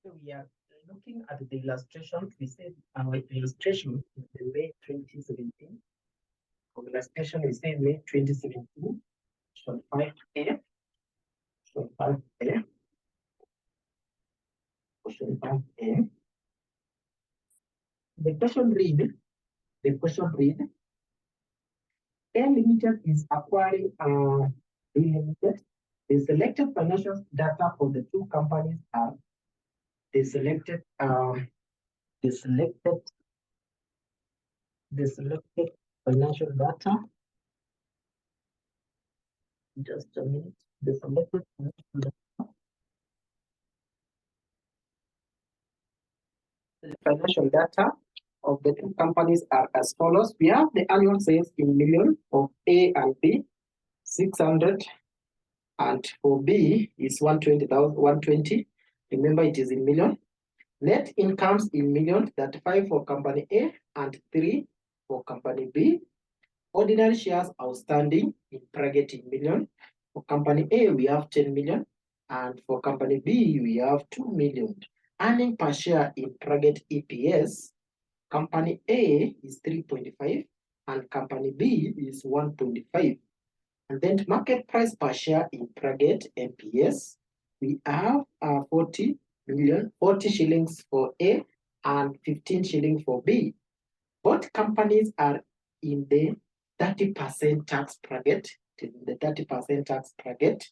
We are looking at the illustration. We said our illustration is the May 2017. Our illustration is in May 2017. Question 5A. Question 5A. Question 5A. The question read. A Limited is acquiring B Limited. The selected financial data for the two companies are the selected financial data. Just a minute. The selected financial data of the two companies are as follows. We have the annual sales in million of A and B, 600, and for B is 120. Remember, it is in million. Net incomes in million, 35 for company A and 3 for company B. Ordinary shares outstanding in bracket in million. For company A, we have 10 million, and for company B, we have 2 million. Earning per share in bracket EPS, company A is 3.5 and company B is 1.5. And then market price per share in bracket MPS, we have 40 shillings for A and 15 shillings for B. Both companies are in the 30% tax bracket. The 30% tax bracket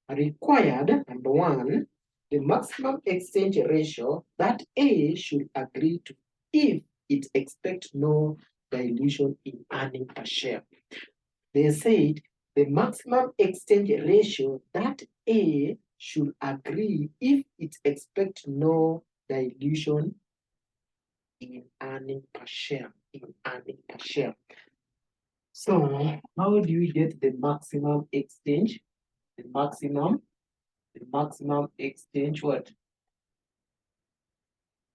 required, number one, the maximum exchange ratio that A should agree to if it expects no dilution in earning per share. They said the maximum exchange ratio that A should agree if it expects no dilution in earning per share. So how do you get the maximum exchange? The maximum exchange what?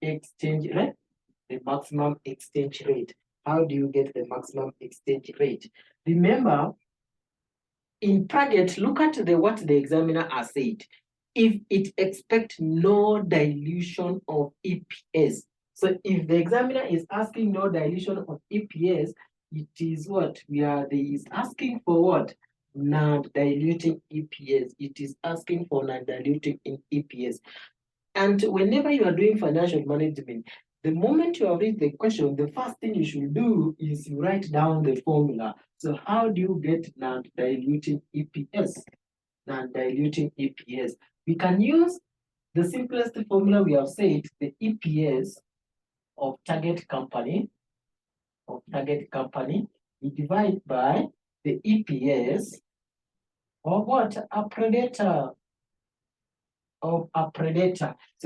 Exchange rate? The maximum exchange rate. How do you get the maximum exchange rate? Remember, in bracket, look at what the examiner has said. If it expects no dilution of EPS. So if the examiner is asking no dilution of EPS, it is what? Is asking for what? Non-diluting EPS. It is asking for non-diluting in EPS. And whenever you are doing financial management, the moment you have read the question, the first thing you should do is you write down the formula. So how do you get non-diluting EPS? Non-diluting EPS. We can use the simplest formula we have said, the EPS of target company. We divide by the EPS of what? A predator. So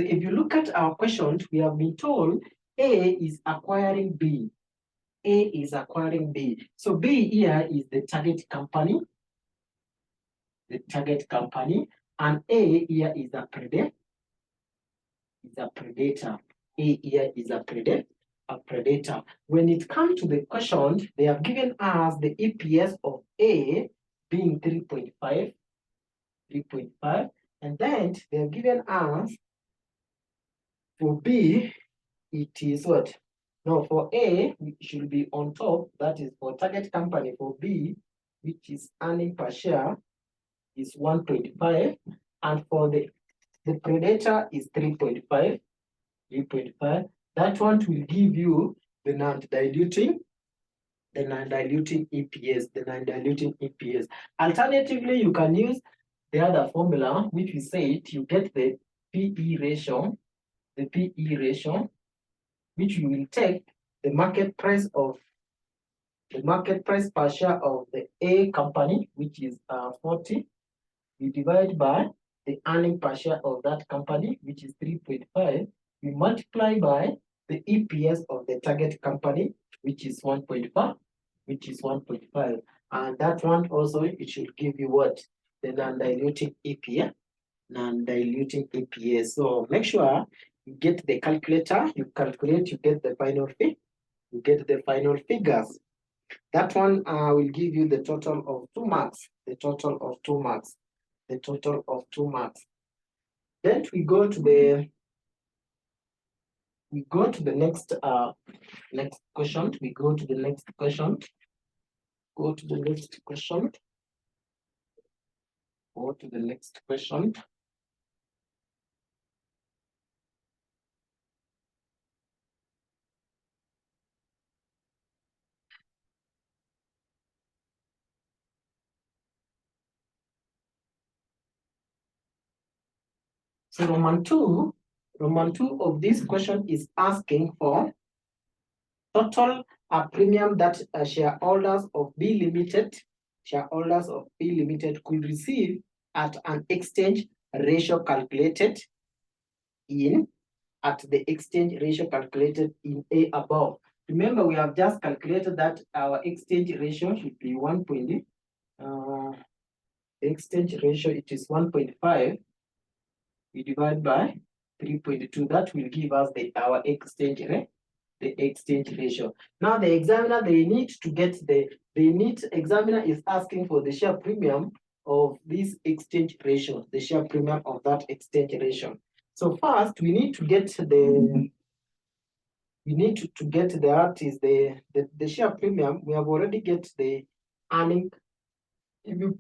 if you look at our questions, we have been told A is acquiring B. So B here is the target company. And A here is a predator. A here is a predator. When it comes to the question, they have given us the EPS of A being 3.5. And then they have given us for B, it is what? No, for A, it should be on top. That is for target company. For B, which is earning per share, is 1.5. And for the predator is 3.5. That one will give you the non-diluting EPS. Alternatively, you can use the other formula, which we said you get the PE ratio, which you will take the market price per share of the A company, which is 40. We divide by the earning per share of that company, which is 3.5. We multiply by the EPS of the target company, which is 1.5. And that one also, it should give you what? The non-diluting EPS. So make sure you get the calculator, you calculate, you get the final figures. That one will give you the total of 2 marks. Then we go to the we go to the next question. We go to the next question. Go to the next question. Go to the next question. So Roman 2 of this question is asking for total premium that shareholders of B Limited could receive at an exchange ratio calculated in A above. Remember, we have just calculated that our exchange ratio should be 1. Exchange ratio, it is 1.5. We divide by 3.2. That will give us our exchange rate. The exchange ratio. Now the examiner, examiner is asking for the share premium of this exchange ratio, the share premium of that exchange ratio. So first we need to get the the share premium. We have already get the earning. If you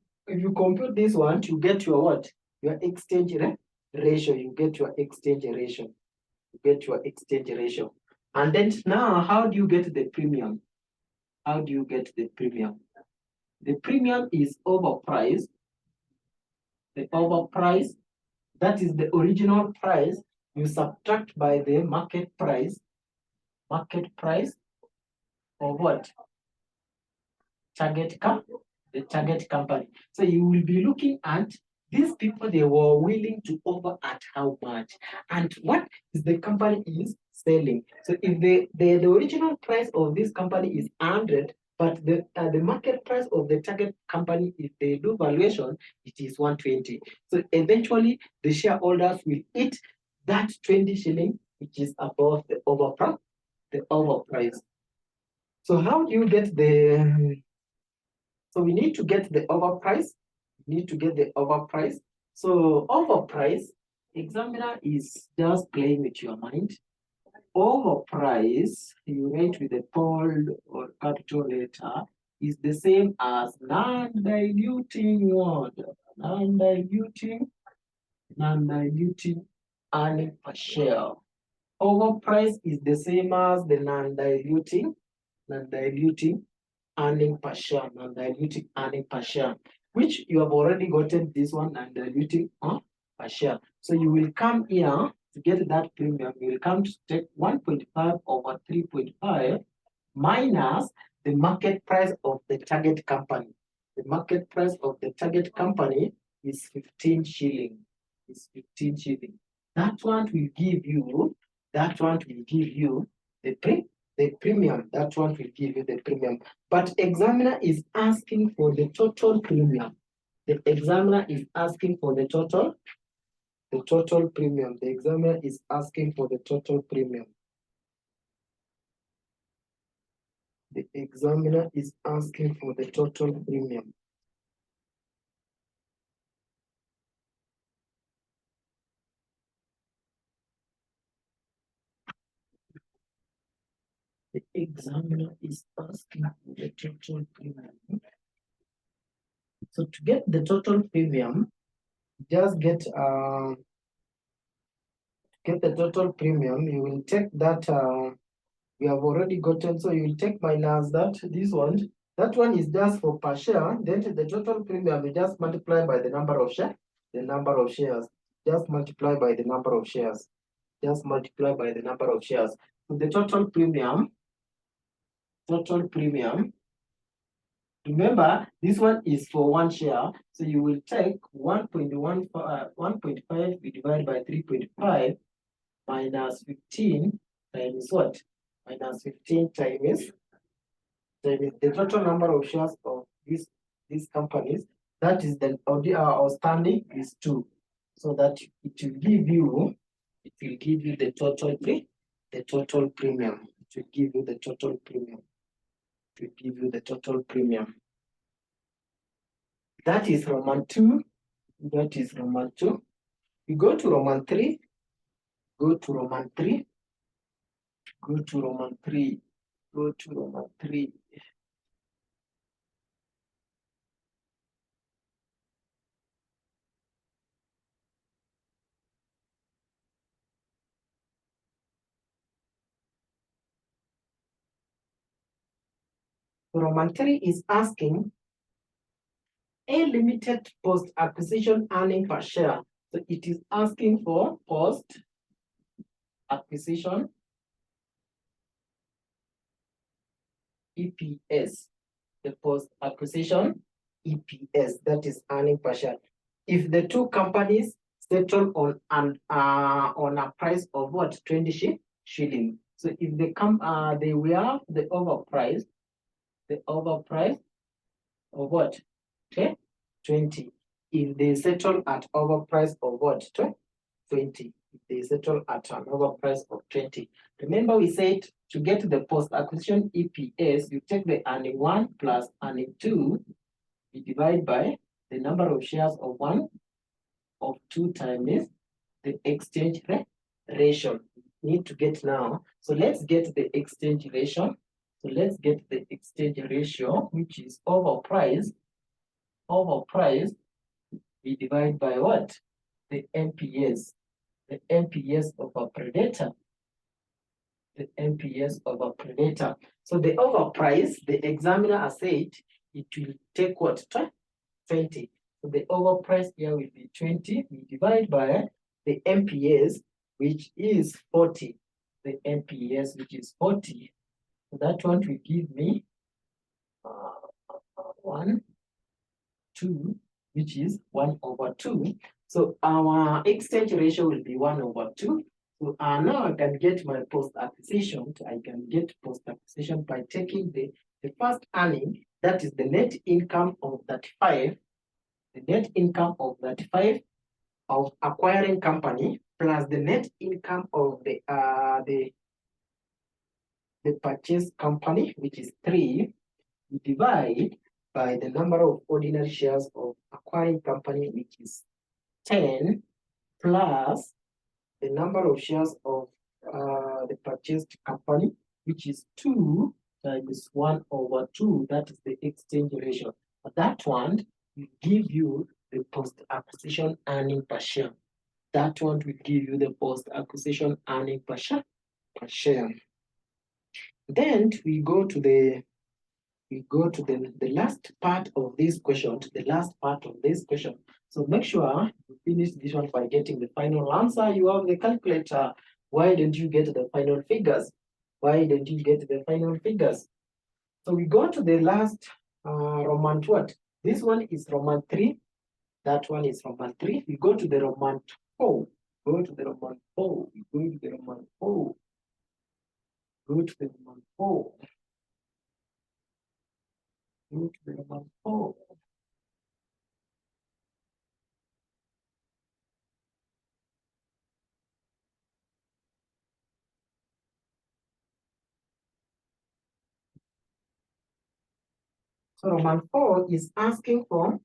compute this one, you get your what? Your exchange ratio. You get your exchange ratio. You get your exchange ratio. And then now, how do you get the premium? How do you get the premium? The premium is overpriced. The overprice, that is the original price, you subtract by the market price. Market price of what? The target company. So you will be looking at these people, they were willing to offer at how much, and what is the company is selling. So if the original price of this company is 100, but the market price of the target company, if they do valuation, it is 120. So eventually the shareholders will eat that 20 shilling, which is above the overprice. So how do you get the? So we need to get the overprice. So overprice, examiner is just playing with your mind. Overprice, you write with a bold or capital letter, is the same as non-diluting what? Non-diluting earning per share. Overprice is the same as the non-diluting earning per share, which you have already gotten this one, non-diluting per share. So you will come here to get that premium. You will come to take 1.5 over 3.5 minus the market price of the target company. The market price of the target company is 15 shilling. That one will give you the premium. That one will give you the premium. But examiner is asking for the total premium. The examiner is asking for the total premium. The examiner is asking for the total premium. The examiner is asking for the total premium. The examiner is asking for the total premium. So to get the total premium, just get the total premium. You will take that we have already gotten. So you will take minus that. This one, that one is just for per share. Then the total premium you just multiply by the number of shares. Just multiply by the number of shares. So the total premium. Remember, this one is for one share. So you will take 1.5 divided by 3.5 minus 15 times what? Minus 15 times the total number of shares of these companies. That is the outstanding is 2. So that it will give you the total premium. It will give you the total premium. That is Roman 2. We go to Roman 3. Go to Roman 3. Go to Roman 3. Roman 3 is asking a limited post-acquisition earning per share. So it is asking for post-acquisition EPS, the post-acquisition EPS, that is earning per share. If the two companies settle on a price of what, 20 shilling. So if they come, they will have the overprice of what? Okay, 20. If they settle at overprice of what? 20. If they settle at an overprice of 20. Remember we said to get the post-acquisition EPS, you take the earning 1 plus earning 2, you divide by the number of shares of 1 of 2 times the exchange ratio. We need to get now. So let's get the exchange ratio. So let's get the exchange ratio, which is overprice. Overprice, we divide by what? The MPS. The MPS of a predator. The MPS of a predator. So the overprice, the examiner has said it will take what? 20. So the overprice here will be 20. We divide by the MPS, which is 40. The MPS, which is 40. So that one will give me 1, 2, which is 1 over 2. So our exchange ratio will be 1 over 2. So now I can get my post-acquisition. I can get post-acquisition by taking the first earning, that is the net income of 35, the net income of 35 of acquiring company plus the net income of the purchase company, which is 3, we divide by the number of ordinary shares of acquiring company, which is 10, plus the number of shares of the purchased company, which is 2 times 1 over 2. That is the exchange ratio. But that one will give you the post-acquisition earning per share. That one will give you the post-acquisition earning per share. Then we go to the last part of this question, So make sure you finish this one by getting the final answer. You have the calculator. Why don't you get the final figures? So we go to the last Roman what? This one is Roman 3. That one is Roman 3. We go to the Roman 4. Go to the Roman 4. So Roman 4 is asking for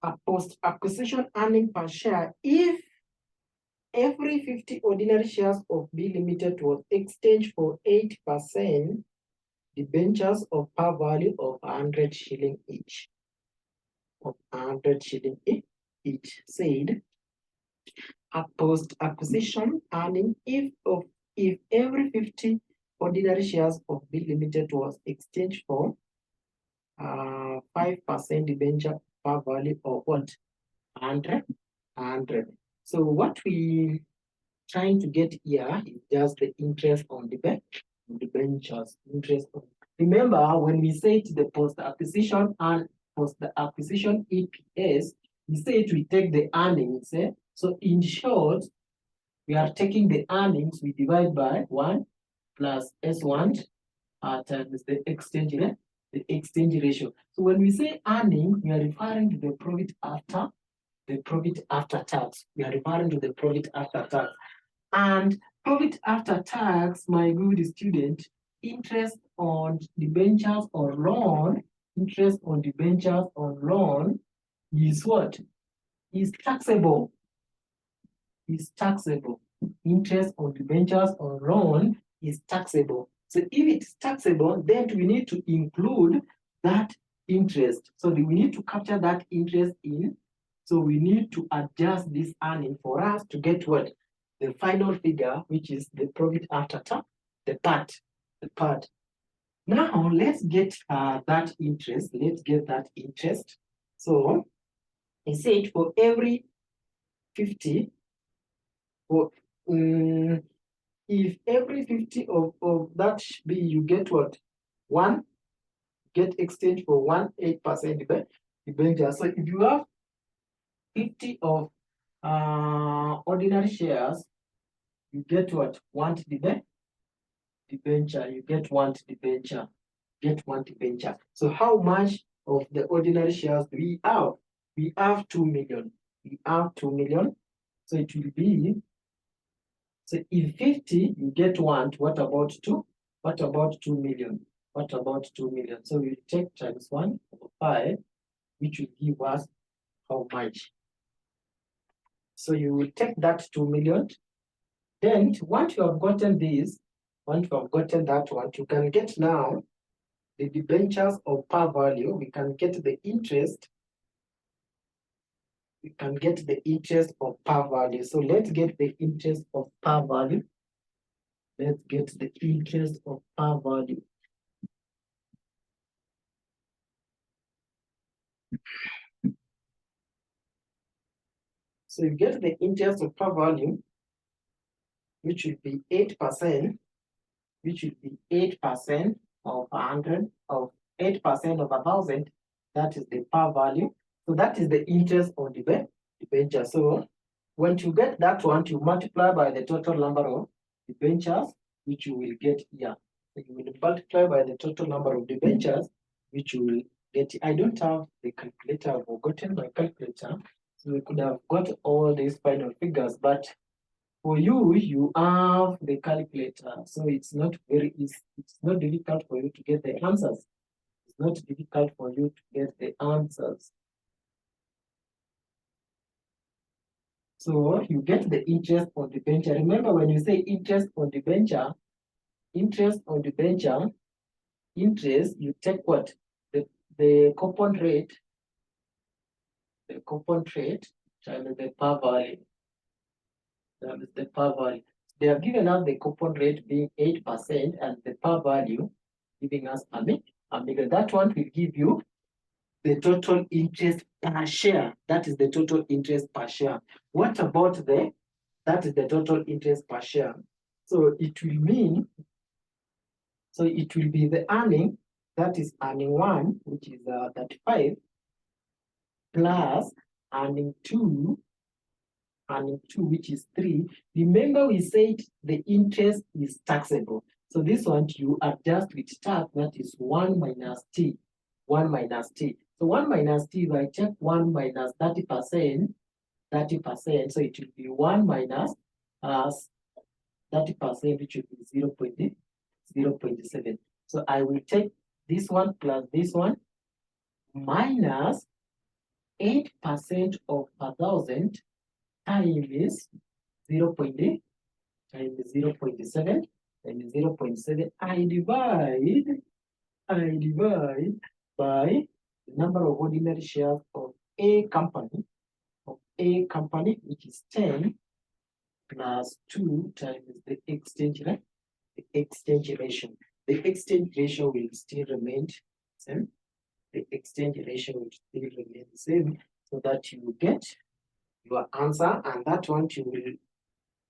a post-acquisition earning per share if every 50 ordinary shares of B Limited was exchanged for 8% debentures of par value of 100 shilling each. Said a post-acquisition earning if every 50 ordinary shares of B Limited was exchanged for 5% debenture par value of what? 100. So what we trying to get here is just the interest on the debentures. Remember when we said the post-acquisition and post-acquisition EPS, we said we take the earnings. So in short, we are taking the earnings, we divide by 1 plus S1 times the exchange ratio. So when we say earning, we are referring to the profit after tax. And profit after tax, my good student, interest on debentures or loan, is what? is taxable. Is taxable. Interest on debentures or loan is taxable. So if it's taxable, then we need to include that interest. So we need to capture that interest in. So we need to adjust this earning for us to get what? The final figure, which is the profit after tax, the part. Now let's get that interest. Let's get that interest. So he said for every 50, for if every 50 of that B you get what? One, get exchange for 8% debenture. So if you have 50 of ordinary shares, you get what? One debenture. You get one debenture. Get one debenture. So how much of the ordinary shares do we have? We have 2 million. We have 2 million. So it will be, so if 50, you get one, what about 2? What about 2 million? What about 2 million? So we take times 1 over 5, which will give us how much? So you will take that 2 million. Then once you have gotten this, once you have gotten that one, you can get now the debentures of par value. We can get the interest. We can get the interest of par value. So let's get the interest of par value. Let's get the interest of par value. So you get the interest of par value, which would be 8%, which would be 8% of 100, of 8% of 1,000. That is the par value. So that is the interest on the debenture. So when you get that one, you multiply by the total number of debentures, which you will get here. So you will multiply by the total number of debentures, which you will get. I don't have the calculator. I've forgotten my calculator. So we could have got all these final figures, but for you, you have the calculator. So it's not very easy. It's not difficult for you to get the answers. It's not difficult for you to get the answers. So you get the interest on the debenture. Remember, when you say interest on the debenture, interest, you take what? The coupon rate, times the par value. That is the par value. They have given us the coupon rate being 8% and the par value giving us a million. That one will give you the total interest per share. That is the total interest per share. What about that is the total interest per share. So it will mean, so it will be the earning, that is earning 1, which is 35, plus earning 2, which is 3. Remember we said the interest is taxable. So this one you adjust with tax, that is 1 minus t. 1 minus t. So 1 minus t, if I take 1 minus 30%, so it will be 1 minus 30%, which will be 0.7. So I will take this one plus this one minus 8% of 1,000 times 0.8 times 0.7 times 0.7. I divide by the number of ordinary shares of a company, which is 10 plus 2 times the exchange rate, the exchange ratio. The exchange ratio will still remain same. The exchange ratio will still remain the same, so that you will get your answer, and that one you will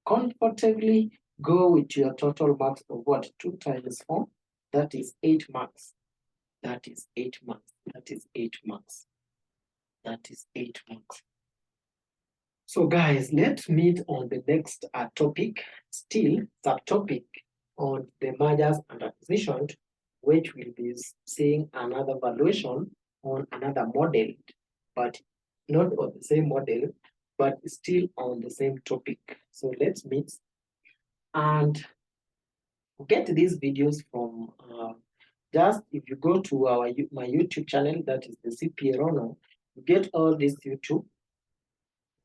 comfortably go with your total marks of what? 2 times 4, that is 8 marks. That is 8 marks. That is 8 marks. That is 8 marks. So guys, let's meet on the next topic, still subtopic on the mergers and acquisitions, which will be seeing another valuation on another model, but not on the same model, but still on the same topic. So let's meet and get these videos from just if you go to my YouTube channel, that is the CPA Rono, you get all this YouTube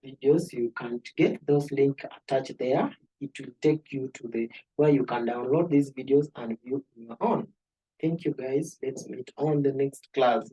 videos. You can get those links attached there. It will take you to the where you can download these videos and view on your own. Thank you guys. Let's meet on the next class.